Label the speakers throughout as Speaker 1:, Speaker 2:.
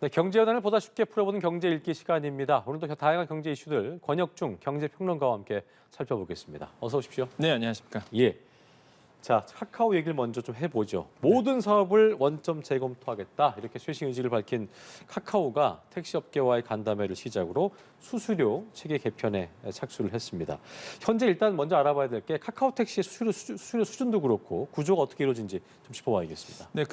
Speaker 1: 네, 경제 연안을 보다 쉽게 풀어보는 경제 읽기 시간입니다. 오늘도 다양한 경제 이슈들 권혁중 경제평론가와 함께 살펴보겠습니다. 어서 오십시오.
Speaker 2: 네, 안녕하십니까.
Speaker 1: 예. 자, 카카오 얘기를 먼저 좀 해보죠. 모든 사업을 원점 재검토하겠다. 이렇게 쇄신 의지를 밝힌 카카오가 택시업계와의 간담회를 시작으로 수수료 체계 개편에 착수를 했습니다. 현재 일단 먼저 알아봐야 될 게 카카오 택시의 수수료 수준도 그렇고 구조가 어떻게 이루어진지 좀 짚어봐야겠습니다.
Speaker 2: 네,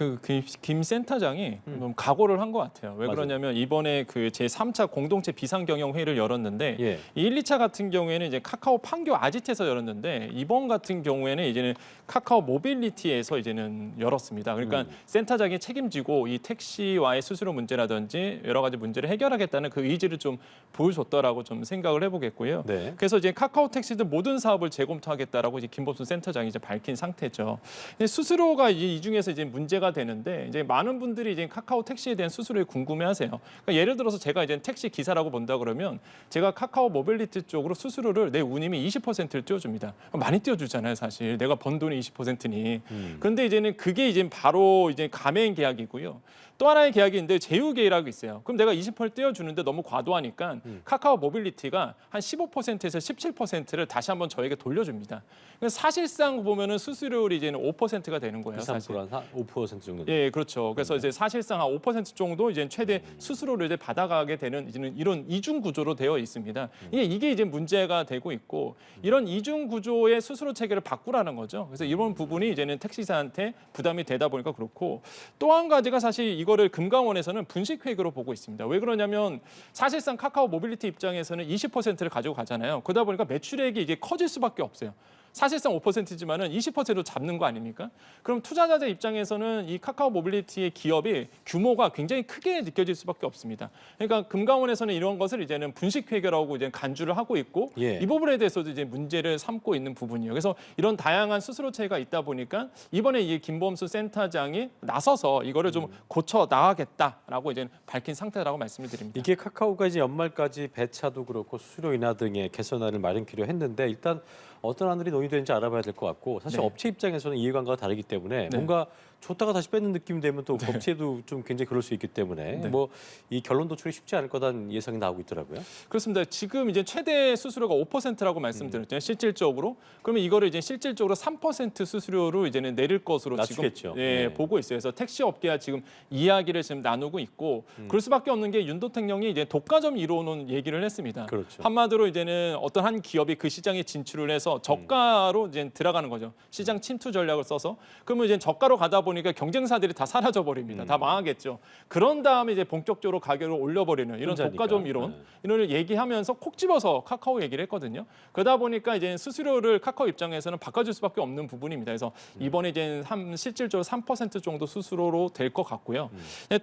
Speaker 2: 김 센터장이 좀 각오를 한 것 같아요. 왜
Speaker 1: 맞아요.
Speaker 2: 그러냐면 이번에 그 제3차 공동체 비상경영 회의를 열었는데
Speaker 1: 예.
Speaker 2: 이 1, 2차 같은 경우에는 이제 카카오 판교 아지트에서 열었는데 이번 같은 경우에는 이제는 카카오 모빌리티에서 이제는 열었습니다. 그러니까 센터장이 책임지고 이 택시와의 수수료 문제라든지 여러 가지 문제를 해결하겠다는 그 의지를 좀 보여줬다라고 좀 생각을 해보겠고요.
Speaker 1: 네.
Speaker 2: 그래서 이제 카카오 택시도 모든 사업을 재검토하겠다라고 이제 김범수 센터장이 이제 밝힌 상태죠. 근데 수수료가 이 중에서 이제 문제가 되는데 이제 많은 분들이 이제 카카오 택시에 대한 수수료에 궁금해하세요. 그러니까 예를 들어서 제가 이제 택시 기사라고 본다 그러면 제가 카카오 모빌리티 쪽으로 수수료를 내 운임이 20%를 띄워줍니다. 많이 띄워주잖아요, 사실. 내가 번 돈이 20%니. 그런데 이제는 그게 이제 바로 이제 가맹 계약이고요. 또 하나의 계약이 있는데 제휴 계약이 있어요. 그럼 내가 20% 떼어주는데 너무 과도하니까 카카오 모빌리티가 한 15%에서 17%를 다시 한번 저에게 돌려줍니다. 그래서 사실상 보면은 수수료율이 이제는 5%가 되는 거예요.
Speaker 1: 2, 3%, 한 5% 정도.
Speaker 2: 예, 그렇죠. 그래서 이제 사실상 한 5% 정도 이제 최대 수수료를 이제 받아가게 되는 이제는 이런 이중 구조로 되어 있습니다. 이게 이제 문제가 되고 있고 이런 이중 구조의 수수료 체계를 바꾸라는 거죠. 그래서 이런 부분이 이제는 택시사한테 부담이 되다 보니까 그렇고 또 한 가지가 사실 이거를 금감원에서는 분식회계로 보고 있습니다. 왜 그러냐면 사실상 카카오 모빌리티 입장에서는 20%를 가지고 가잖아요. 그러다 보니까 매출액이 이게 커질 수밖에 없어요. 사실상 5%지만은 20%로 잡는 거 아닙니까? 그럼 투자자들 입장에서는 이 카카오 모빌리티의 기업이 규모가 굉장히 크게 느껴질 수밖에 없습니다. 그러니까 금감원에서는 이런 것을 이제는 분식회계라고 이제 간주를 하고 있고
Speaker 1: 예.
Speaker 2: 이 부분에 대해서도 이제 문제를 삼고 있는 부분이에요. 그래서 이런 다양한 수수료 체계가 있다 보니까 이번에 이 김범수 센터장이 나서서 이거를 좀 고쳐 나가겠다라고 이제 밝힌 상태라고 말씀을 드립니다.
Speaker 1: 이게 카카오가 이제 연말까지 배차도 그렇고 수수료 인하 등의 개선안을 마련키로 했는데 일단 어떤 안들이 논의되는지 알아봐야 될 것 같고 사실
Speaker 2: 네.
Speaker 1: 업체 입장에서는 이해관계가 다르기 때문에
Speaker 2: 네.
Speaker 1: 뭔가 줬다가 다시 뺏는 느낌이 되면 또 업체도 좀 굉장히 그럴 수 있기 때문에
Speaker 2: 네.
Speaker 1: 뭐 이 결론 도출이 쉽지 않을 거다는 예상이 나오고 있더라고요.
Speaker 2: 그렇습니다. 지금 이제 최대 수수료가 5%라고 말씀드렸잖아요. 실질적으로. 그러면 이거를 이제 실질적으로 3% 수수료로 이제는 내릴 것으로
Speaker 1: 낮추겠죠.
Speaker 2: 지금 예,
Speaker 1: 네.
Speaker 2: 보고 있어요. 그래서 택시 업계와 지금 이야기를 지금 나누고 있고 그럴 수밖에 없는 게 윤도택령이 이제 독과점 이론은 얘기를 했습니다.
Speaker 1: 그렇죠.
Speaker 2: 한마디로 이제는 어떤 한 기업이 그 시장에 진출을 해서 저가로 이제 들어가는 거죠. 시장 침투 전략을 써서 그러면 이제 저가로 가다 보니까 경쟁사들이 다 사라져 버립니다. 다 망하겠죠. 그런 다음에 이제 본격적으로 가격을 올려버리는 이런
Speaker 1: 혼자니까.
Speaker 2: 독과점 이론을 얘기하면서 콕 집어서 카카오 얘기를 했거든요. 그러다 보니까 이제 수수료를 카카오 입장에서는 바꿔줄 수밖에 없는 부분입니다. 그래서 이번에 이제 실질적으로 3% 정도 수수료로 될 것 같고요.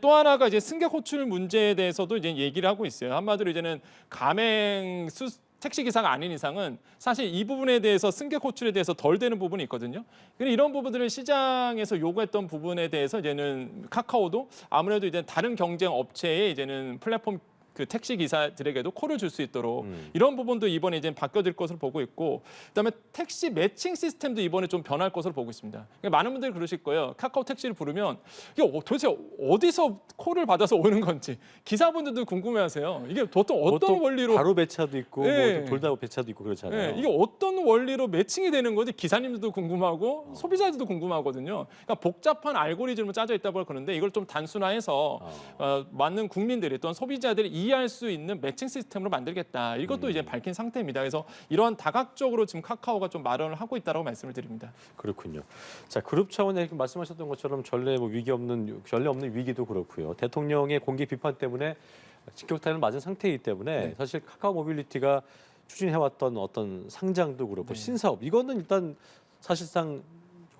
Speaker 2: 또 하나가 이제 승객 호출 문제에 대해서도 이제 얘기를 하고 있어요. 한마디로 이제는 가맹 택시 기사가 아닌 이상은 사실 이 부분에 대해서 승객 호출에 대해서 덜 되는 부분이 있거든요. 그런데 이런 부분들을 시장에서 요구했던 부분에 대해서 이제는 카카오도 아무래도 이제 다른 경쟁 업체의 이제는 플랫폼 그 택시 기사들에게도 콜을 줄 수 있도록 이런 부분도 이번에 이제 바뀌어질 것으로 보고 있고 그다음에 택시 매칭 시스템도 이번에 좀 변할 것으로 보고 있습니다. 그러니까 많은 분들이 그러실 거예요. 카카오 택시를 부르면 이게 도대체 어디서 콜을 받아서 오는 건지 기사분들도 궁금해하세요. 이게 보통 어떤 원리로
Speaker 1: 바로 배차도 있고
Speaker 2: 네.
Speaker 1: 뭐 돌다 배차도 있고 그렇잖아요.
Speaker 2: 네, 이게 어떤 원리로 매칭이 되는 건지 기사님들도 궁금하고 소비자들도 궁금하거든요. 그러니까 복잡한 알고리즘으로 짜져 있다고 그러는데 이걸 좀 단순화해서 맞는 국민들이 또는 소비자들이 이해할 수 있는 매칭 시스템으로 만들겠다. 이것도 이제 밝힌 상태입니다. 그래서 이러한 다각적으로 지금 카카오가 좀 마련을 하고 있다고 말씀을 드립니다.
Speaker 1: 그렇군요. 자, 그룹 차원에 이렇게 말씀하셨던 것처럼 전례 없는 위기도 그렇고요. 대통령의 공개 비판 때문에 직격탄을 맞은 상태이기 때문에 사실 카카오 모빌리티가 추진해왔던 어떤 상장도 그렇고 신사업 이거는 일단 사실상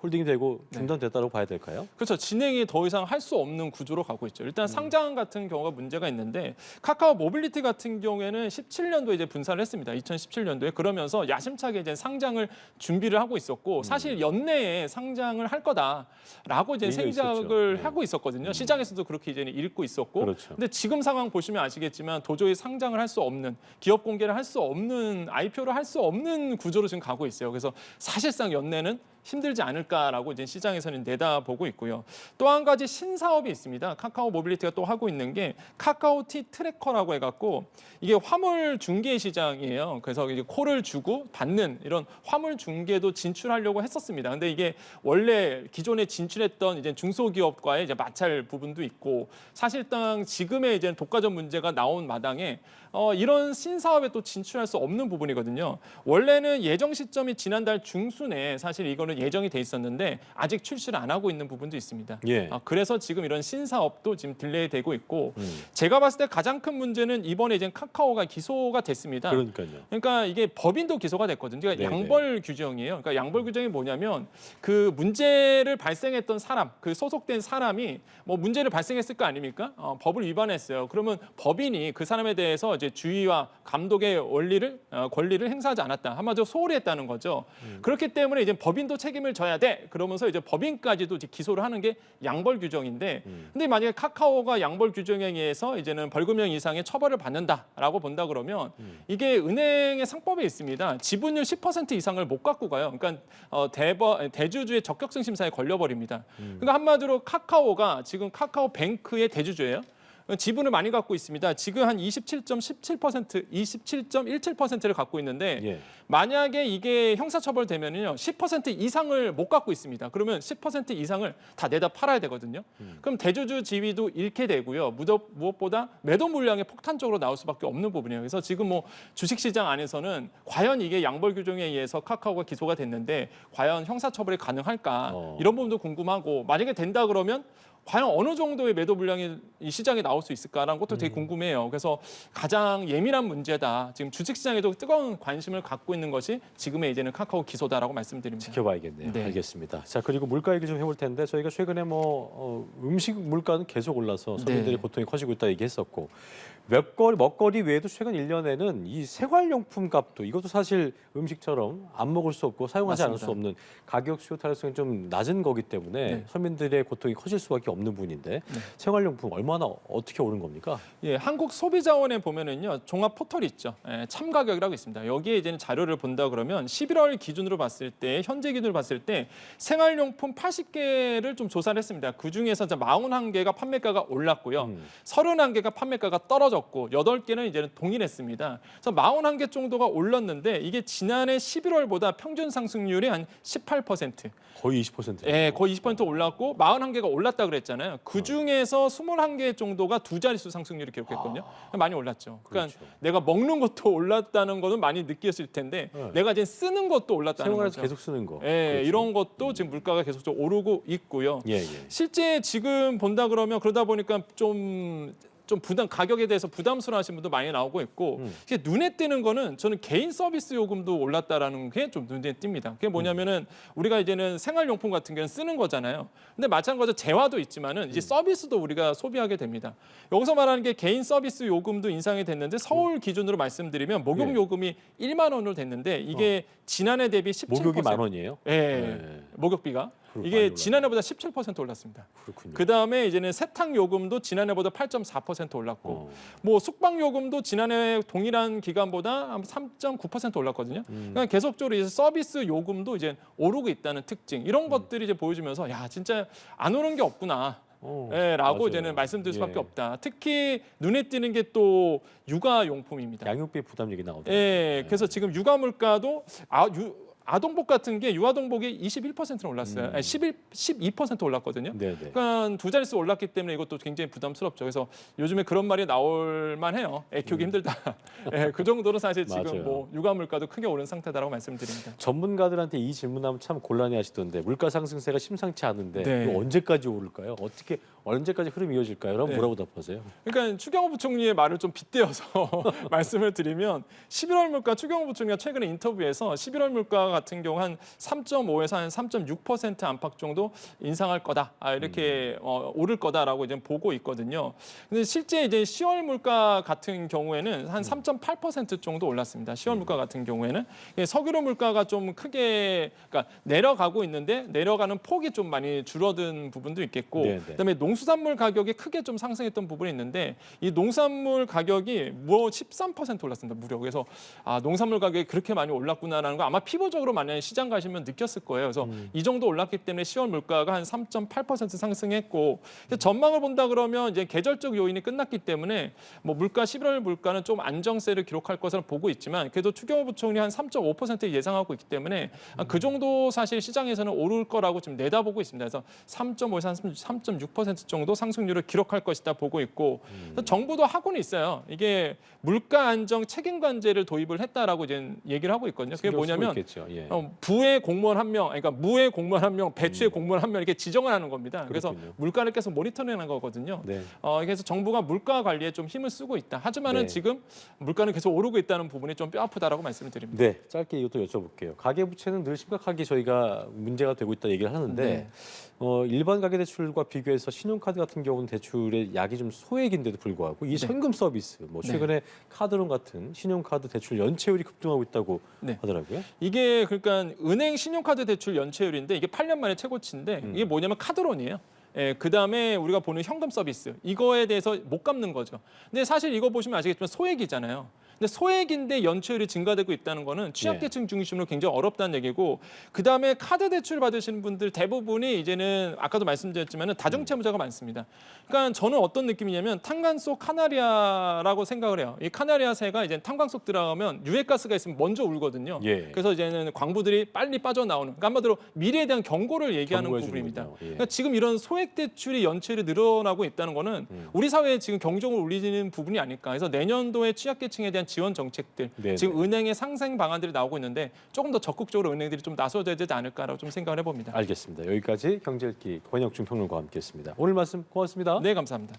Speaker 1: 홀딩이 되고 중단됐다고 봐야 될까요?
Speaker 2: 그렇죠. 진행이 더 이상 할 수 없는 구조로 가고 있죠. 일단 상장 같은 경우가 문제가 있는데 카카오 모빌리티 같은 경우에는 17년도에 이제 분사를 했습니다. 2017년도에 그러면서 야심차게 이제 상장을 준비를 하고 있었고 사실 연내에 상장을 할 거다라고 이제 생각을 하고 있었거든요. 시장에서도 그렇게 이제 읽고 있었고.
Speaker 1: 그렇죠.
Speaker 2: 근데 지금 상황 보시면 아시겠지만 도저히 상장을 할 수 없는 기업 공개를 할 수 없는 IPO를 할 수 없는 구조로 지금 가고 있어요. 그래서 사실상 연내는 힘들지 않을까라고 이제 시장에서는 내다보고 있고요. 또 한 가지 신사업이 있습니다. 카카오 모빌리티가 또 하고 있는 게 카카오티 트래커라고 해갖고 이게 화물 중개 시장이에요. 그래서 이게 콜을 주고 받는 이런 화물 중개도 진출하려고 했었습니다. 근데 이게 원래 기존에 진출했던 이제 중소기업과의 이제 마찰 부분도 있고 사실상 지금의 이제 독과점 문제가 나온 마당에 이런 신사업에 또 진출할 수 없는 부분이거든요. 원래는 예정 시점이 지난달 중순에 사실 이거는 예정이 돼 있었는데 아직 출시를 안 하고 있는 부분도 있습니다.
Speaker 1: 예.
Speaker 2: 그래서 지금 이런 신사업도 지금 딜레이되고 있고 제가 봤을 때 가장 큰 문제는 이번에 이제 카카오가 기소가 됐습니다.
Speaker 1: 그러니까요.
Speaker 2: 그러니까 이게 법인도 기소가 됐거든요. 그러니까
Speaker 1: 네네.
Speaker 2: 양벌 규정이에요. 그러니까 양벌 규정이 뭐냐면 그 문제를 발생했던 사람, 그 소속된 사람이 뭐 문제를 발생했을 거 아닙니까? 법을 위반했어요. 그러면 법인이 그 사람에 대해서 이제 주의와 감독의 권리를 행사하지 않았다. 한마디로 소홀히 했다는 거죠. 그렇기 때문에 이제 법인도 책임을 져야 돼. 그러면서 이제 법인까지도 이제 기소를 하는 게 양벌 규정인데, 근데 만약에 카카오가 양벌 규정에 의해서 이제는 벌금형 이상의 처벌을 받는다라고 본다 그러면 이게 은행의 상법에 있습니다. 지분율 10% 이상을 못 갖고 가요. 그러니까 대주주의 적격성 심사에 걸려버립니다. 그러니까 한마디로 카카오가 지금 카카오뱅크의 대주주예요. 지분을 많이 갖고 있습니다. 지금 한 27.17%, 27.17%를 갖고 있는데
Speaker 1: 예.
Speaker 2: 만약에 이게 형사처벌되면요 10% 이상을 못 갖고 있습니다. 그러면 10% 이상을 다 내다 팔아야 되거든요. 그럼 대주주 지위도 잃게 되고요. 무엇보다 매도 물량이 폭탄적으로 나올 수밖에 없는 부분이에요. 그래서 지금 뭐 주식시장 안에서는 과연 이게 양벌 규정에 의해서 카카오가 기소가 됐는데 과연 형사처벌이 가능할까 이런 부분도 궁금하고 만약에 된다 그러면 과연 어느 정도의 매도 물량이 이 시장에 나올 수 있을까라는 것도 되게 궁금해요. 그래서 가장 예민한 문제다. 지금 주식시장에도 뜨거운 관심을 갖고 있는 것이 지금의 이제는 카카오 기소다라고 말씀드립니다.
Speaker 1: 지켜봐야겠네요.
Speaker 2: 네.
Speaker 1: 알겠습니다. 자, 그리고 물가 얘기 좀 해볼 텐데 저희가 최근에 음식 물가는 계속 올라서 서민들의
Speaker 2: 네.
Speaker 1: 고통이 커지고 있다 얘기했었고 먹거리 외에도 최근 1년에는 이 생활용품 값도 이것도 사실 음식처럼 안 먹을 수 없고 사용하지 않을 수 없는 가격 수요 탄력성이 좀 낮은 거기 때문에
Speaker 2: 네.
Speaker 1: 서민들의 고통이 커질 수밖에 없는 부분인데 생활용품 얼마나 어떻게 오른 겁니까?
Speaker 2: 예, 한국 소비자원에 보면은요 종합 포털이 있죠. 참 가격이라고 있습니다. 여기에 이제는 자료를 본다 그러면 11월 기준으로 봤을 때 현재 기준으로 봤을 때 생활용품 80개를 좀 조사를 했습니다. 그 중에서 41개가 판매가가 올랐고요, 31개가 판매가가 떨어졌고 8개는 이제는 동일했습니다. 그래서 41개 정도가 올랐는데 이게 지난해 11월보다 평균 상승률이 한 18%.
Speaker 1: 거의 20%.
Speaker 2: 예, 거의 20% 올랐고 41개가 올랐다 그랬잖아요. 그 중에서 21개 정도가 두 자릿수 상승률을 기록했거든요. 많이 올랐죠. 그러니까
Speaker 1: 그렇죠.
Speaker 2: 내가 먹는 것도 올랐다는 거는 많이 느꼈을 텐데
Speaker 1: 네.
Speaker 2: 내가 이제 쓰는 것도 올랐다는
Speaker 1: 생활에서
Speaker 2: 거죠.
Speaker 1: 계속 쓰는 거.
Speaker 2: 예,
Speaker 1: 그렇죠.
Speaker 2: 이런 것도 지금 물가가 계속 좀 오르고 있고요.
Speaker 1: 예, 예.
Speaker 2: 실제 지금 본다 그러면 그러다 보니까 좀 가격에 대해서 부담스러워하시는 분도 많이 나오고 있고 이게 눈에 띄는 거는 저는 개인 서비스 요금도 올랐다라는 게 좀 눈에 띕니다. 그게 뭐냐면은 우리가 이제는 생활용품 같은 경우는 쓰는 거잖아요. 근데 마찬가지로 재화도 있지만은 이제 서비스도 우리가 소비하게 됩니다. 여기서 말하는 게 개인 서비스 요금도 인상이 됐는데 서울 기준으로 말씀드리면 목욕 요금이 1만 원으로 됐는데 이게 지난해 대비 17%.
Speaker 1: 목욕이 10,000원이에요?
Speaker 2: 예,
Speaker 1: 네.
Speaker 2: 목욕비가.
Speaker 1: 많이
Speaker 2: 이게
Speaker 1: 올랐네.
Speaker 2: 지난해보다 17% 올랐습니다.
Speaker 1: 그렇군요.
Speaker 2: 그 다음에 이제는 세탁 요금도 지난해보다 8.4% 올랐고, 뭐 숙박 요금도 지난해 동일한 기간보다 한 3.9% 올랐거든요. 그러니까 계속적으로 이제 서비스 요금도 이제 오르고 있다는 특징, 이런 것들이 이제 보여주면서 야 진짜 안 오른 게 없구나. 라고
Speaker 1: 맞아요.
Speaker 2: 이제는 말씀드릴 수밖에
Speaker 1: 예.
Speaker 2: 없다. 특히 눈에 띄는 게 또 육아용품입니다.
Speaker 1: 양육비 부담 얘기 나오더라고요.
Speaker 2: 예, 그래서 지금 육아 물가도 아동복 같은 게 유아동복이 21%나 올랐어요. 아니, 12% 올랐거든요.
Speaker 1: 네네.
Speaker 2: 그러니까 두 자릿수 올랐기 때문에 이것도 굉장히 부담스럽죠. 그래서 요즘에 그런 말이 나올 만해요. 애 키우기 힘들다. 예, 그 정도로 사실 지금
Speaker 1: 맞아요.
Speaker 2: 뭐 육아 물가도 크게 오른 상태다라고 말씀드립니다.
Speaker 1: 전문가들한테 이 질문하면 참 곤란해하시던데 물가 상승세가 심상치 않은데
Speaker 2: 네.
Speaker 1: 이거 언제까지 오를까요? 어떻게 언제까지 흐름이 이어질까요? 그럼
Speaker 2: 네.
Speaker 1: 뭐라고 답하세요?
Speaker 2: 그러니까 추경호 부총리의 말을 좀 빗대어서 말씀을 드리면 11월 물가 추경호 부총리가 최근에 인터뷰에서 11월 물가 같은 경우 한 3.5에서 한 3.6% 안팎 정도 인상할 거다. 이렇게 오를 거다라고 이제 보고 있거든요. 근데 실제 이제 10월 물가 같은 경우에는 한 3.8% 정도 올랐습니다. 10월 물가 같은 경우에는 석유로 물가가 좀 크게 그러니까 내려가고 있는데 내려가는 폭이 좀 많이 줄어든 부분도 있겠고,
Speaker 1: 네네.
Speaker 2: 그다음에 농수산물 가격이 크게 좀 상승했던 부분이 있는데 이 농산물 가격이 13% 올랐습니다. 무려. 그래서 농산물 가격이 그렇게 많이 올랐구나라는 거 아마 피부적으로 실질적으로 만약에 시장 가시면 느꼈을 거예요. 그래서 이 정도 올랐기 때문에 10월 물가가 한 3.8% 상승했고 전망을 본다 그러면 이제 계절적 요인이 끝났기 때문에 뭐 물가 11월 물가는 좀 안정세를 기록할 것으로 보고 있지만 그래도 추경호 부총리 한 3.5% 예상하고 있기 때문에 그 정도 사실 시장에서는 오를 거라고 지금 내다보고 있습니다. 그래서 3.5에서 3.6% 정도 상승률을 기록할 것이다 보고 있고 정부도 하고는 있어요. 이게 물가 안정 책임관제를 도입을 했다라고 이제 얘기를 하고 있거든요. 그게 뭐냐면
Speaker 1: 예.
Speaker 2: 부의 공무원 한 명, 그러니까 무의 공무원 한 명, 배추의 공무원 한 명 이렇게 지정을 하는 겁니다. 그래서
Speaker 1: 그렇군요.
Speaker 2: 물가를 계속 모니터링하는 거거든요.
Speaker 1: 네.
Speaker 2: 그래서 정부가 물가 관리에 좀 힘을 쓰고 있다. 하지만은
Speaker 1: 네.
Speaker 2: 지금 물가는 계속 오르고 있다는 부분이 좀 뼈아프다라고 말씀을 드립니다.
Speaker 1: 네, 짧게 이것도 여쭤볼게요. 가계부채는 늘 심각하게 저희가 문제가 되고 있다 얘기를 하는데
Speaker 2: 네.
Speaker 1: 일반 가계대출과 비교해서 신용카드 같은 경우는 대출의 약이 좀 소액인데도 불구하고 이 현금 서비스, 뭐 최근에 카드론 같은 신용카드 대출 연체율이 급등하고 있다고
Speaker 2: 네.
Speaker 1: 하더라고요.
Speaker 2: 이게 그러니까 은행 신용카드 대출 연체율인데 이게 8년 만에 최고치인데 이게 뭐냐면 카드론이에요. 예, 그다음에 우리가 보는 현금 서비스 이거에 대해서 못 갚는 거죠. 근데 사실 이거 보시면 아시겠지만 소액이잖아요. 근데 소액인데 연체율이 증가되고 있다는 거는 취약계층 중심으로 굉장히 어렵다는 얘기고 그다음에 카드 대출 받으시는 분들 대부분이 이제는 아까도 말씀드렸지만 다중채무자가 많습니다. 그러니까 저는 어떤 느낌이냐면 탄광 속 카나리아라고 생각을 해요. 이 카나리아 새가 이제 탄광 속 들어가면 유해가스가 있으면 먼저 울거든요.
Speaker 1: 예.
Speaker 2: 그래서 이제는 광부들이 빨리 빠져나오는 그러니까 한마디로 미래에 대한 경고를 얘기하는
Speaker 1: 경고해
Speaker 2: 부분입니다.
Speaker 1: 주는군요. 예.
Speaker 2: 그러니까 지금 이런 소액 대출이 연체율이 늘어나고 있다는 거는 우리 사회에 지금 경종을 울리는 부분이 아닐까. 그래서 내년도에 취약계층에 대한 지원 정책들
Speaker 1: 네네.
Speaker 2: 지금 은행의 상생 방안들이 나오고 있는데 조금 더 적극적으로 은행들이 좀 나서줘야 되지 않을까라고 좀 생각을 해봅니다.
Speaker 1: 알겠습니다. 여기까지 경제읽기 권혁중 평론가와 함께했습니다. 오늘 말씀 고맙습니다.
Speaker 2: 네, 감사합니다.